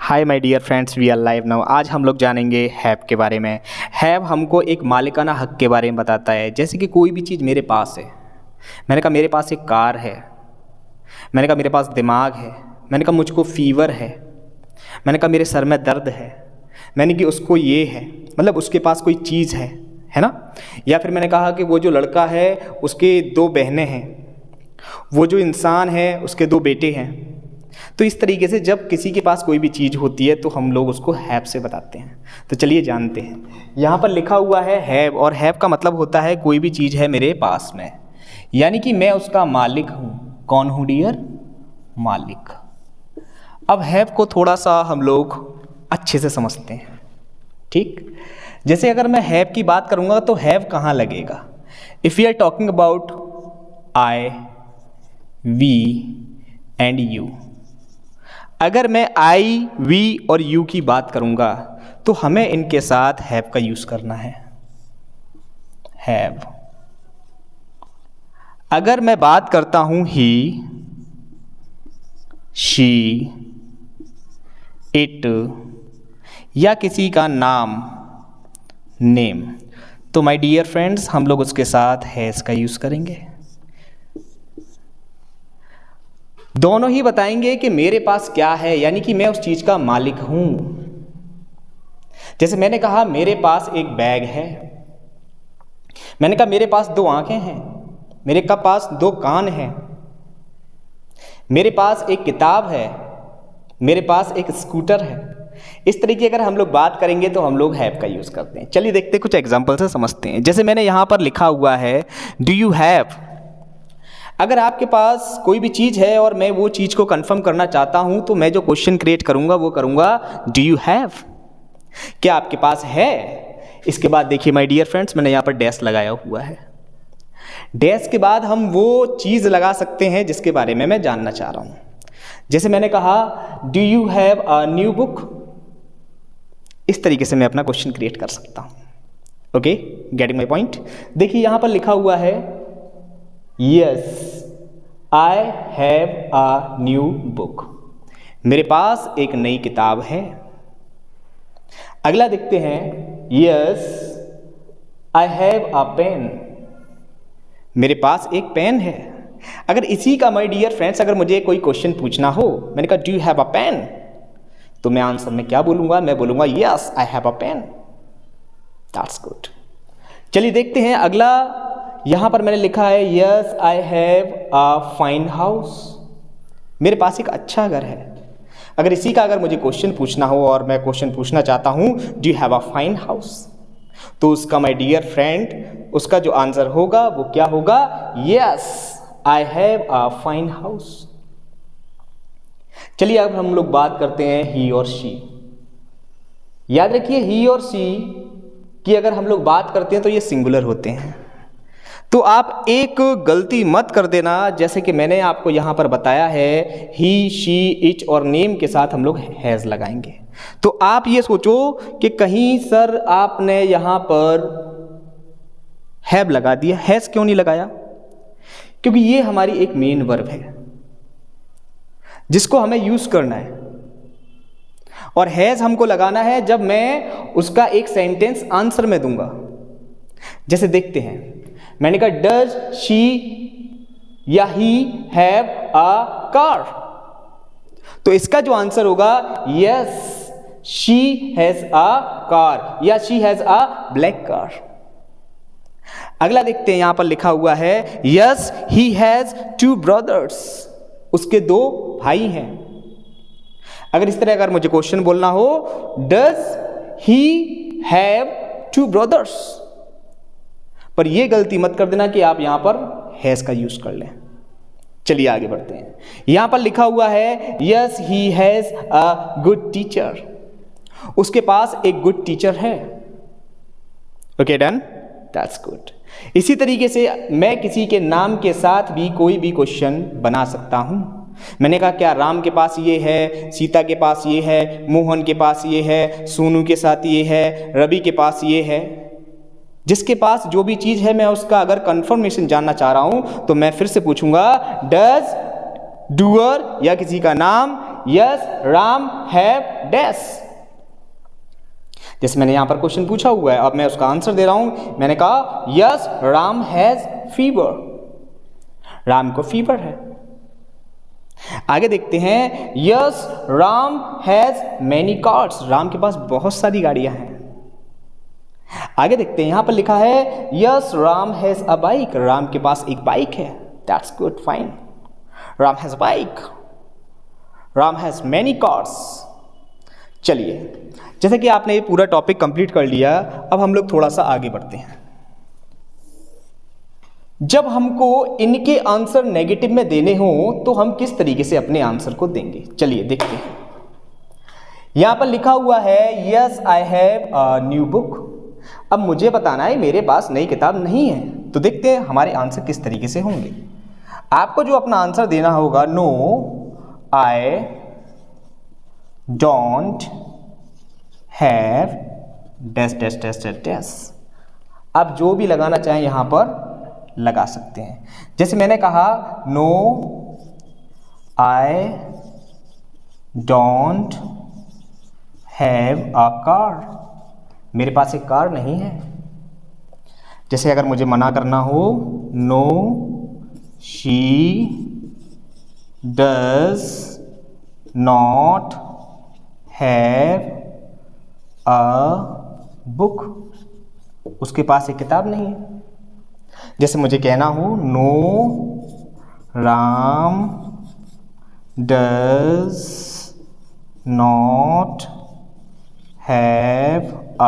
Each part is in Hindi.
Hi my dear friends, we are live now. आज हम लोग जानेंगे हैव के बारे में। हैव हमको एक मालिकाना हक के बारे में बताता है। जैसे कि कोई भी चीज़ मेरे पास है, मैंने कहा मेरे पास एक कार है, मैंने कहा मेरे पास दिमाग है, मैंने कहा मुझको फीवर है, मैंने कहा मेरे सर में दर्द है, मैंने कि उसको ये है, मतलब उसके पास कोई चीज़ है ना। या फिर मैंने कहा कि वो जो लड़का है उसके 2 बहनें हैं, वो जो इंसान है उसके 2 बेटे हैं। तो इस तरीके से जब किसी के पास कोई भी चीज़ होती है तो हम लोग उसको हैव से बताते हैं। तो चलिए जानते हैं। यहाँ पर लिखा हुआ है हैव, और हैव का मतलब होता है कोई भी चीज़ है मेरे पास में, यानी कि मैं उसका मालिक हूँ। कौन हूँ डियर? मालिक। अब हैव को थोड़ा सा हम लोग अच्छे से समझते हैं, ठीक। जैसे अगर मैं हैव की बात करूँगा तो हैव कहाँ लगेगा? If we are talking about I, we and you. अगर मैं आई, वी और यू की बात करूँगा तो हमें इनके साथ हैव का यूज़ करना है, हैव। अगर मैं बात करता हूँ ही, शी, इट या किसी का नाम, नेम, तो माय डियर फ्रेंड्स हम लोग उसके साथ हैज़ का यूज़ करेंगे। दोनों ही बताएंगे कि मेरे पास क्या है, यानी कि मैं उस चीज़ का मालिक हूँ। जैसे मैंने कहा मेरे पास एक बैग है, मैंने कहा मेरे पास 2 आंखें हैं, मेरे पास 2 कान हैं, मेरे पास एक किताब है, मेरे पास एक स्कूटर है। इस तरीके अगर हम लोग बात करेंगे तो हम लोग हैव का यूज़ करते हैं। चलिए देखते हैं, कुछ एग्जाम्पल से समझते हैं। जैसे मैंने यहाँ पर लिखा हुआ है डू यू हैव। अगर आपके पास कोई भी चीज़ है और मैं वो चीज़ को कंफर्म करना चाहता हूँ तो मैं जो क्वेश्चन क्रिएट करूँगा वो करूँगा डू यू हैव, क्या आपके पास है। इसके बाद देखिए माय डियर फ्रेंड्स, मैंने यहाँ पर डैश लगाया हुआ है। डैश के बाद हम वो चीज़ लगा सकते हैं जिसके बारे में मैं जानना चाह रहा हूँ। जैसे मैंने कहा do you have a new book. इस तरीके से मैं अपना क्वेश्चन क्रिएट कर सकता हूँ। Okay, getting my point. देखिए यहाँ पर लिखा हुआ है yes I have a new book, मेरे पास एक नई किताब है। अगला देखते हैं yes I have a pen, मेरे पास एक पेन है। अगर इसी का माय डियर फ्रेंड्स अगर मुझे कोई क्वेश्चन पूछना हो, मैंने कहा do you have a pen, तो मैं आंसर में क्या बोलूँगा? मैं बोलूँगा yes I have a pen. That's good. चलिए देखते हैं अगला। यहाँ पर मैंने लिखा है yes I have a fine house, मेरे पास एक अच्छा घर है। अगर इसी का अगर मुझे क्वेश्चन पूछना हो और मैं क्वेश्चन पूछना चाहता हूँ do you have a fine house, तो उसका माय डियर फ्रेंड उसका जो आंसर होगा वो क्या होगा? Yes I have a fine house. चलिए अब हम लोग बात करते हैं ही और शी। याद रखिए ही और शी की अगर हम लोग बात करते हैं तो ये सिंगुलर होते हैं। तो आप एक गलती मत कर देना, जैसे कि मैंने आपको यहाँ पर बताया है ही, शी, इट और नेम के साथ हम लोग हैज़ लगाएंगे। तो आप ये सोचो कि कहीं सर आपने यहाँ पर हैव लगा दिया, हैज़ क्यों नहीं लगाया? क्योंकि ये हमारी एक मेन वर्ब है जिसको हमें यूज़ करना है, और हैज़ हमको लगाना है जब मैं उसका एक सेंटेंस आंसर में दूंगा। जैसे देखते हैं, मैंने कहा डज शी या ही हैव अ कार, तो इसका जो आंसर होगा yes she has a car या she has a black car. अगला देखते हैं, यहां पर लिखा हुआ है यस ही हैज 2 ब्रदर्स, उसके 2 भाई हैं। अगर इस तरह अगर मुझे क्वेश्चन बोलना हो डज ही हैव 2 ब्रदर्स, पर यह गलती मत कर देना कि आप यहां पर हैज का यूज कर लें। चलिए आगे बढ़ते हैं। यहां पर लिखा हुआ है yes he has a good teacher, उसके पास एक गुड टीचर है। Okay done, that's good. इसी तरीके से मैं किसी के नाम के साथ भी कोई भी क्वेश्चन बना सकता हूं। मैंने कहा क्या राम के पास ये है, सीता के पास ये है, मोहन के पास ये है, सोनू के साथ ये है, रवि के पास ये है। जिसके पास जो भी चीज़ है मैं उसका अगर कंफर्मेशन जानना चाह रहा हूं तो मैं फिर से पूछूंगा डज डूअर या किसी का नाम यस राम हैव डैश। जैसे मैंने यहां पर क्वेश्चन पूछा हुआ है, अब मैं उसका आंसर दे रहा हूं। मैंने कहा yes Ram has fever, Ram को फीवर है। आगे देखते हैं, yes Ram has many cars, Ram के पास बहुत सारी गाड़ियां हैं। आगे देखते हैं, यहां पर लिखा है yes Ram has a bike, Ram के पास एक बाइक है। That's good, fine. Ram has a bike, Ram has many cars. चलिए, जैसे कि आपने ये पूरा टॉपिक कंप्लीट कर लिया, अब हम लोग थोड़ा सा आगे बढ़ते हैं। जब हमको इनके आंसर नेगेटिव में देने हो तो हम किस तरीके से अपने आंसर को देंगे, चलिए देखते हैं। यहां पर लिखा हुआ है yes I have a new book. अब मुझे बताना है मेरे पास नई किताब नहीं है, तो देखते हैं हमारे आंसर किस तरीके से होंगे। आपको जो अपना आंसर देना होगा, no I don't have dash dash dash dash dash. आप जो भी लगाना चाहें यहां पर लगा सकते हैं। जैसे मैंने कहा no I don't have a car, मेरे पास एक कार नहीं है। जैसे अगर मुझे मना करना हो, no she does not have a book, उसके पास एक किताब नहीं है। जैसे मुझे कहना हो, no Ram does not have a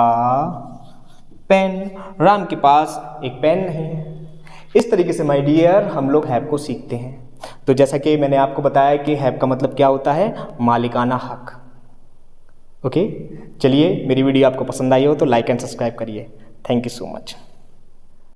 pen, Ram के पास एक पेन नहीं है। इस तरीके से माय डियर हम लोग हैव को सीखते हैं। तो जैसा कि मैंने आपको बताया कि हैव का मतलब क्या होता है, मालिकाना हक। ओके, चलिए मेरी वीडियो आपको पसंद आई हो तो लाइक एंड सब्सक्राइब करिए। Thank you so much.